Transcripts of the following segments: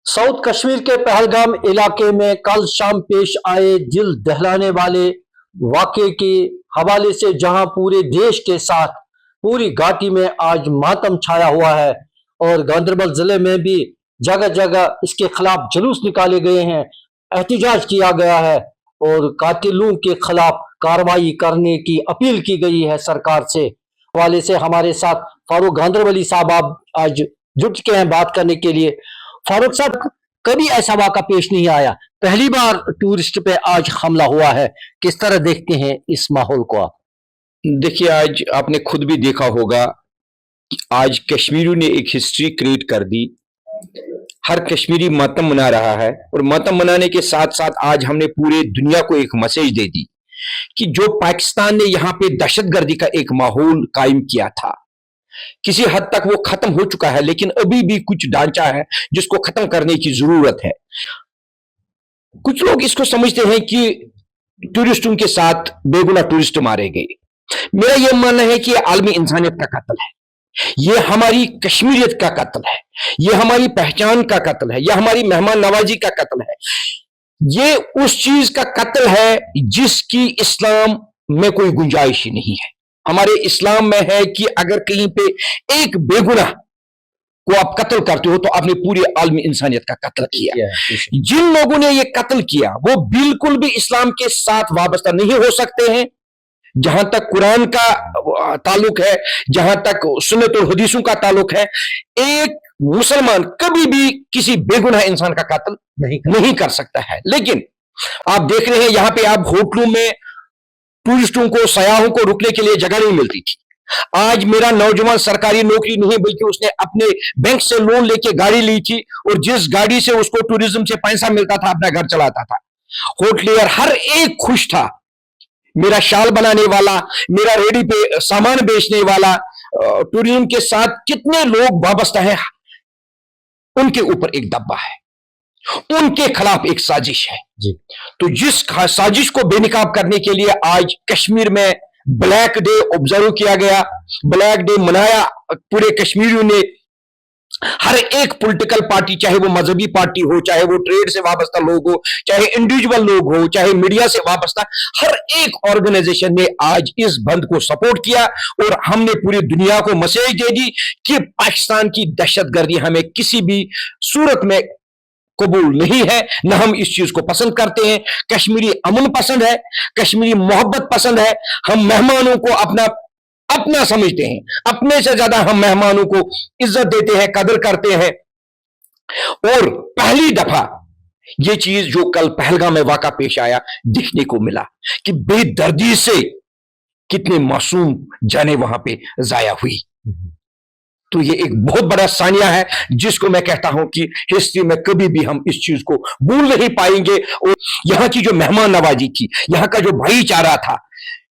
South Kashmir के पहलगाम इलाके में कल शाम पेश आए दिल दहलाने वाले वाक़े के हवाले से जहां पूरे देश के साथ पूरी घाटी में आज मातम छाया हुआ है और गांधरबल जिले में भी जगह जगह इसके खिलाफ जुलूस निकाले गए हैं, एहतजाज किया गया है और कातिलों के खिलाफ कार्रवाई करने की अपील की गई है सरकार से। हवाले से हमारे साथ फारूक गांधरबली साहब आप आज जुट चुके हैं बात करने के लिए। फारूक साहब, कभी ऐसा वाक़ा पेश नहीं आया, पहली बार टूरिस्ट पे आज हमला हुआ है, किस तरह देखते हैं इस माहौल को आप? देखिए, आज आपने खुद भी देखा होगा कि आज कश्मीरियों ने एक हिस्ट्री क्रिएट कर दी। हर कश्मीरी मातम मना रहा है और मातम मनाने के साथ साथ आज हमने पूरे दुनिया को एक मैसेज दे दी कि जो पाकिस्तान ने यहाँ पे दहशतगर्दी का एक माहौल कायम किया था, किसी हद तक वो खत्म हो चुका है, लेकिन अभी भी कुछ ढांचा है जिसको खत्म करने की जरूरत है। कुछ लोग इसको समझते हैं कि टूरिस्टों के साथ बेगुनाह टूरिस्ट मारे गए। मेरा यह मानना है कि यह आलमी इंसानियत का कत्ल है, यह हमारी कश्मीरियत का कत्ल है, यह हमारी पहचान का कत्ल है, यह हमारी मेहमान नवाजी का कत्ल है, ये उस चीज का कत्ल है जिसकी इस्लाम में कोई गुंजाइश ही नहीं है। हमारे इस्लाम में है कि अगर कहीं पे एक बेगुनाह को आप कत्ल करते हो तो आपने पूरी आलमी इंसानियत का कत्ल किया। जिन लोगों ने ये कत्ल किया वो बिल्कुल भी इस्लाम के साथ वाबस्ता नहीं हो सकते हैं। जहां तक कुरान का ताल्लुक है, जहां तक सुन्नत और हदीसों का ताल्लुक है, एक मुसलमान कभी भी किसी बेगुनाह इंसान का कत्ल नहीं कर सकता है। लेकिन आप देख रहे हैं यहां पे आप होटलों में टूरिस्टों को, सयाहों को रुकने के लिए जगह नहीं मिलती थी। आज मेरा नौजवान सरकारी नौकरी नहीं बल्कि उसने अपने बैंक से लोन लेके गाड़ी ली थी और जिस गाड़ी से उसको टूरिज्म से पैसा मिलता था अपना घर चलाता था। होटलियर हर एक खुश था। मेरा शाल बनाने वाला, मेरा रेडी पे सामान बेचने वाला, टूरिज्म के साथ कितने लोग वाबस्ता है, उनके ऊपर एक दब्बा है, उनके खिलाफ एक साजिश है जी। तो जिस साजिश को बेनकाब करने के लिए आज कश्मीर में ब्लैक डे ऑब्जर्व किया गया, ब्लैक डे मनाया पूरे कश्मीरियों ने। हर एक पॉलिटिकल पार्टी, चाहे वो मजहबी पार्टी हो, चाहे वो ट्रेड से वाबस्ता लोग हो, चाहे इंडिविजुअल लोग हो, चाहे मीडिया से वाबस्ता, हर एक ऑर्गेनाइजेशन ने आज इस बंद को सपोर्ट किया और हमने पूरी दुनिया को मैसेज दे दी कि पाकिस्तान की दहशतगर्दी हमें किसी भी सूरत में कबूल नहीं है, न हम इस चीज को पसंद करते हैं। कश्मीरी अमन पसंद है, कश्मीरी मोहब्बत पसंद है, हम मेहमानों को अपना समझते हैं, अपने से ज्यादा हम मेहमानों को इज्जत देते हैं, कदर करते हैं। और पहली दफा ये चीज जो कल पहलगाम में वाक़ा पेश आया दिखने को मिला कि बेदर्दी से कितने मासूम जाने वहां पे जाया हुई। तो ये एक बहुत बड़ा सानिया है जिसको मैं कहता हूं कि हिस्ट्री में कभी भी हम इस चीज को भूल नहीं पाएंगे। और यहां की जो मेहमान नवाजी थी, यहां का जो भाईचारा था,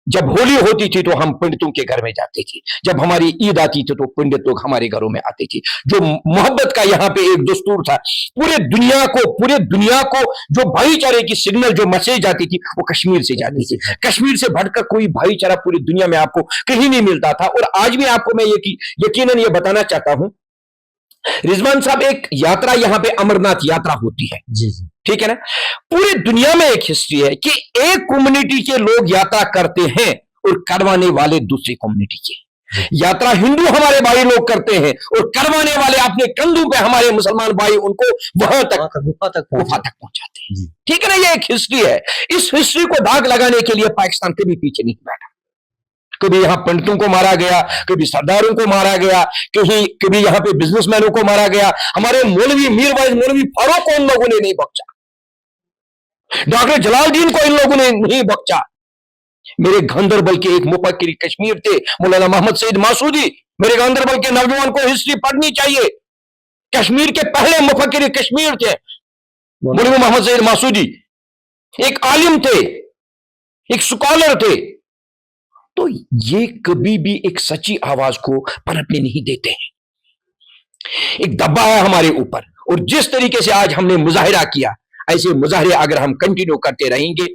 जब होली होती थी तो हम पंडितों के घर में जाते थे, जब हमारी ईद आती थी तो पंडित लोग हमारे घरों में आते थे। जो मोहब्बत का यहाँ पे एक दस्तूर था, पूरे दुनिया को जो भाईचारे की सिग्नल, जो मैसेज आती थी वो कश्मीर से जाती थी। कश्मीर से बढ़कर कोई भाईचारा पूरी दुनिया में आपको कहीं नहीं मिलता था। और आज भी आपको मैं यकीनन ये बताना चाहता हूं, रिजवान साहब, एक यात्रा यहाँ पे अमरनाथ यात्रा होती है जी, ठीक है ना। पूरी दुनिया में एक हिस्ट्री है कि एक कम्युनिटी के लोग यात्रा करते हैं और करवाने वाले दूसरी कम्युनिटी के। यात्रा हिंदू हमारे भाई लोग करते हैं और करवाने वाले अपने कंधों पे हमारे मुसलमान भाई उनको वहां तक गुफा तक पहुंचाते हैं, ठीक है ना। ये एक हिस्ट्री है। इस हिस्ट्री को दाग लगाने के लिए पाकिस्तान कभी पीछे नहीं बैठा। कभी यहां पंडितों को मारा गया, कभी सरदारों को मारा गया, कभी यहां पे बिजनेसमैनों को मारा गया। हमारे मौलवी मीरवाइज मौलवी फारूक को इन लोगों ने नहीं बख्शा, डॉक्टर जलालुद्दीन को इन लोगों ने नहीं बख्शा। मेरे गांधरबल के एक मुफक्किर कश्मीर थे मौलाना मोहम्मद सईद मासूदी। मेरे गांधरबल के नौजवान को हिस्ट्री पढ़नी चाहिए। कश्मीर के पहले मुफक्किर कश्मीर थे मौलाना मोहम्मद सईद मासूदी, एक आलिम थे, एक स्कॉलर थे। तो ये कभी भी एक सच्ची आवाज को पनपने नहीं देते हैं। एक दब्बा है हमारे ऊपर। और जिस तरीके से आज हमने मुजाहिरा किया, ऐसे मुजाहरे अगर हम कंटिन्यू करते रहेंगे,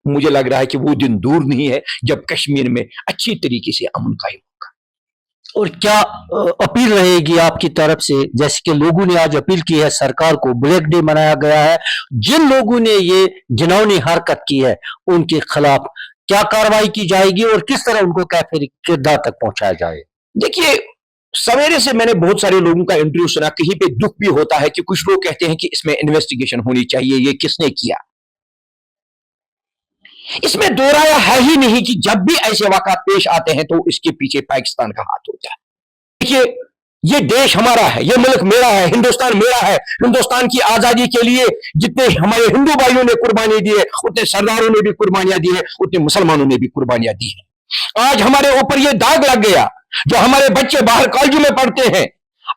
मुझे लग रहा है कि वो दिन दूर नहीं है जब कश्मीर में अच्छी तरीके से अमन कायम होगा। और क्या अपील रहेगी आपकी तरफ से, जैसे कि लोगों ने आज अपील की है सरकार को, ब्लैक डे मनाया गया है, जिन लोगों ने ये घिनौनी हरकत की है उनके खिलाफ क्या कार्रवाई की जाएगी और किस तरह उनको कैफे किरदार तक पहुंचाया जाए? देखिए, सवेरे से मैंने बहुत सारे लोगों का इंटरव्यू सुना, कहीं पे दुख भी होता है कि कुछ लोग कहते हैं कि इसमें इन्वेस्टिगेशन होनी चाहिए, ये किसने किया। इसमें दो राय है ही नहीं कि जब भी ऐसे वाक़ात पेश आते हैं तो इसके पीछे पाकिस्तान का हाथ होता है। देखिए, ये देश हमारा है, ये मुल्क मेरा है, हिंदुस्तान मेरा है। हिंदुस्तान की आजादी के लिए जितने हमारे हिंदू भाइयों ने कुर्बानी दी है, उतने सरदारों ने भी कुर्बानियां दी है, उतने मुसलमानों ने भी कुर्बानियां दी है। आज हमारे ऊपर ये दाग लग गया, जो हमारे बच्चे बाहर कॉलेज में पढ़ते हैं,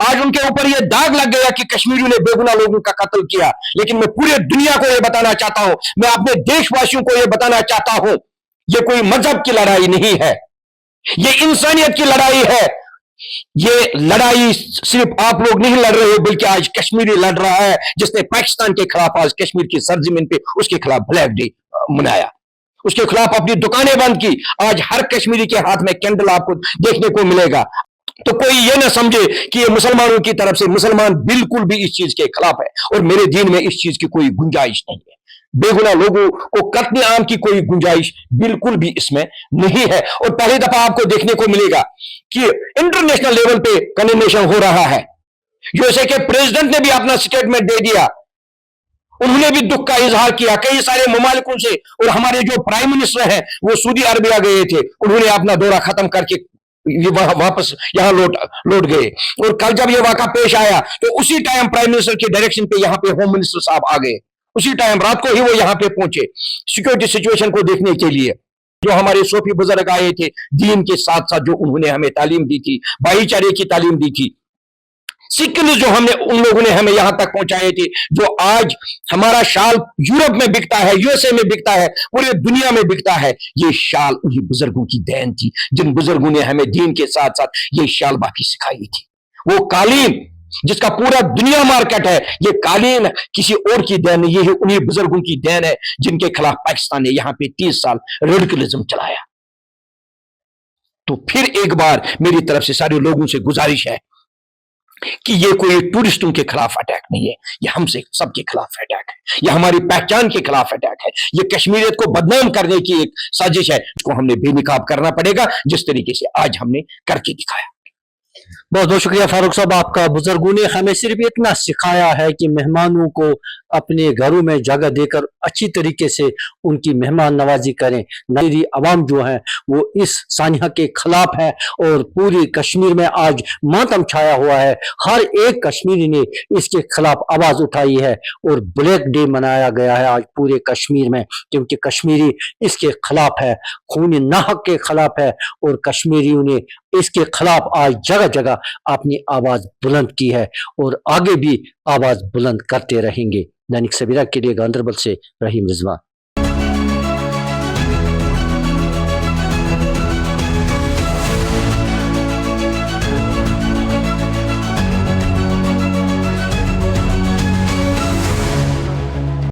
आज उनके ऊपर ये दाग लग गया कि कश्मीरियों ने बेगुनाह लोगों का कत्ल किया। लेकिन मैं पूरे दुनिया को ये बताना चाहता हूं, मैं अपने देशवासियों को ये बताना चाहता हूं, ये कोई मजहब की लड़ाई नहीं है, ये इंसानियत की लड़ाई है। ये लड़ाई सिर्फ आप लोग नहीं लड़ रहे हो, बल्कि आज कश्मीरी लड़ रहा है, जिसने पाकिस्तान के खिलाफ आज कश्मीर की सरजमीन पे उसके खिलाफ ब्लैक डे मनाया, उसके खिलाफ अपनी दुकानें बंद की। आज हर कश्मीरी के हाथ में कैंडल आपको देखने को मिलेगा। तो कोई ये ना समझे कि ये मुसलमानों की तरफ से, मुसलमान बिल्कुल भी इस चीज के खिलाफ है और मेरे दीन में इस चीज की कोई गुंजाइश नहीं है। बेगुनाह लोगों को कत्ल आम की कोई गुंजाइश बिल्कुल भी इसमें नहीं है। और पहली दफा आपको देखने को मिलेगा कि इंटरनेशनल लेवल पे कंडेमनेशन हो रहा है। जैसे कि प्रेसिडेंट ने भी अपना स्टेटमेंट दे दिया, उन्होंने भी दुख का इजहार किया कई सारे ममालिकों से। और हमारे जो प्राइम मिनिस्टर हैं वो सऊदी अरबिया गए थे, उन्होंने अपना दौरा खत्म करके वापस यहां लौट गए। और कल जब ये वाक़ा पेश आया तो उसी टाइम प्राइम मिनिस्टर के डायरेक्शन पे यहां पे होम मिनिस्टर साहब आ गए, उसी टाइम रात को ही वो यहां पे पहुंचे सिक्योरिटी सिचुएशन को देखने के लिए। जो हमारे सूफी बुजुर्ग आए थे, दीन के साथ साथ जो उन्होंने हमें तालीम दी थी, भाईचारे की तालीम दी थी, सिक्किम जो हमने उन लोगों ने हमें यहां तक पहुंचाए थे। जो आज हमारा शाल यूरोप में बिकता है, यूएसए में बिकता है, पूरी दुनिया में बिकता है, ये शाल उन्हीं बुजुर्गों की देन थी, जिन बुजुर्गों ने हमें दीन के साथ साथ ये शाल बाकी सिखाई थी। वो कालीन जिसका पूरा दुनिया मार्केट है, ये कालीन किसी और की देन नहीं, ये उन्हीं बुजुर्गों की देन है जिनके खिलाफ पाकिस्तान ने यहां पे 30 साल रेडिकलिज्म चलाया। तो फिर एक बार मेरी तरफ से सारे लोगों से गुजारिश है कि ये कोई टूरिस्टों के खिलाफ अटैक नहीं है, ये हमसे सबके खिलाफ अटैक है, ये हमारी पहचान के खिलाफ अटैक है, ये कश्मीरियत को बदनाम करने की एक साजिश है, जिसको हमने बेनकाब करना पड़ेगा, जिस तरीके से आज हमने करके दिखाया। बहुत बहुत शुक्रिया फारूक साहब आपका। बुजुर्गों ने हमें सिर्फ इतना सिखाया है कि मेहमानों को अपने घरों में जगह देकर अच्छी तरीके से उनकी मेहमान नवाजी करें। नगरी अवाम जो है वो इस सानिया के खिलाफ है और पूरी कश्मीर में आज मातम छाया हुआ है। हर एक कश्मीरी ने इसके खिलाफ आवाज उठाई है और ब्लैक डे मनाया गया है आज पूरे कश्मीर में, क्योंकि कश्मीरी इसके खिलाफ है, खूनी नाहक के खिलाफ है और कश्मीरियों ने इसके खिलाफ आज जगह जगह अपनी आवाज बुलंद की है और आगे भी आवाज बुलंद करते रहेंगे। दैनिक सवेरा के लिए गांधरबल से रहीम रिजवान।